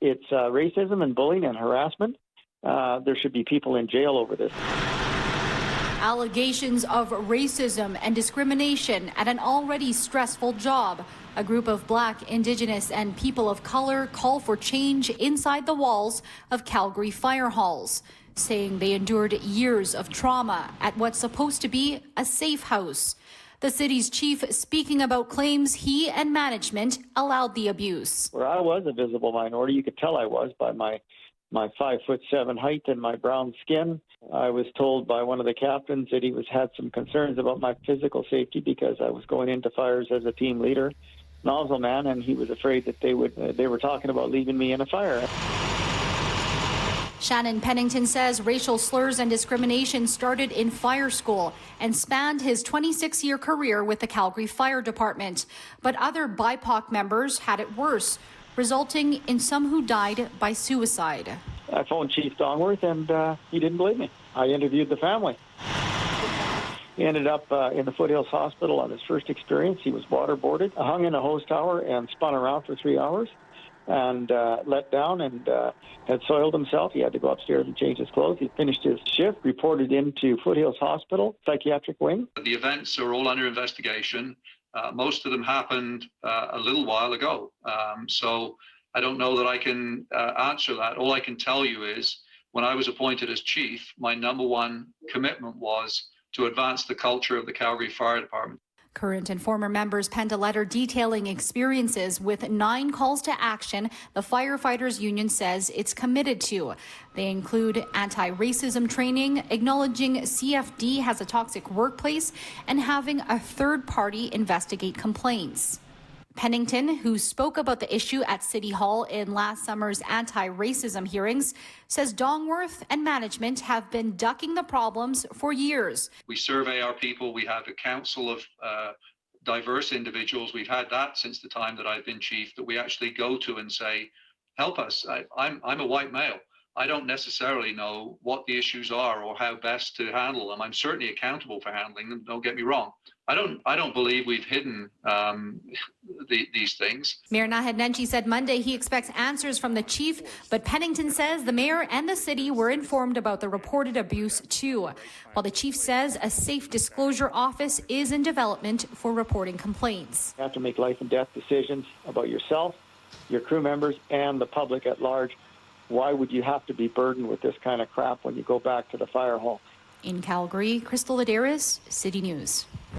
It's racism and bullying and harassment. There should be people in jail over this. Allegations of racism and discrimination at an already stressful job. A group of Black, Indigenous, and people of color call for change inside the walls of Calgary fire halls, saying they endured years of trauma at what's supposed to be a safe house. The city's chief speaking about claims he and management allowed the abuse. Where I was a visible minority, you could tell I was by my 5'7" height and my brown skin. I was told by one of the captains that he had some concerns about my physical safety because I was going into fires as a team leader, nozzle man, and he was afraid that they were talking about leaving me in a fire. Shannon Pennington says racial slurs and discrimination started in fire school and spanned his 26-year career with the Calgary Fire Department. But other BIPOC members had it worse, resulting in some who died by suicide. I phoned Chief Dongworth and he didn't believe me. I interviewed the family. He ended up in the Foothills Hospital on his first experience. He was waterboarded, hung in a hose tower and spun around for 3 hours and let down and had soiled himself. He had to go upstairs and change his clothes. He finished his shift, reported into Foothills Hospital, psychiatric wing. The events are all under investigation. Most of them happened a little while ago. So I don't know that I can answer that. All I can tell you is when I was appointed as chief, my number one commitment was to advance the culture of the Calgary Fire Department. Current and former members penned a letter detailing experiences with 9 calls to action the Firefighters Union says it's committed to. They include anti-racism training, acknowledging CFD has a toxic workplace, and having a third party investigate complaints. Pennington, who spoke about the issue at City Hall in last summer's anti-racism hearings, says Dongworth and management have been ducking the problems for years. We survey our people. We have a council of diverse individuals. We've had that since the time that I've been chief, that we actually go to and say, help us. I'm a white male. I don't necessarily know what the issues are or how best to handle them. I'm certainly accountable for handling them, don't get me wrong. I don't believe we've hidden these things. Mayor Naheed Nenshi said Monday he expects answers from the chief, but Pennington says the mayor and the city were informed about the reported abuse too. While the chief says a safe disclosure office is in development for reporting complaints. You have to make life and death decisions about yourself, your crew members, and the public at large. Why would you have to be burdened with this kind of crap when you go back to the fire hall? In Calgary, Crystal Ladaris, City News.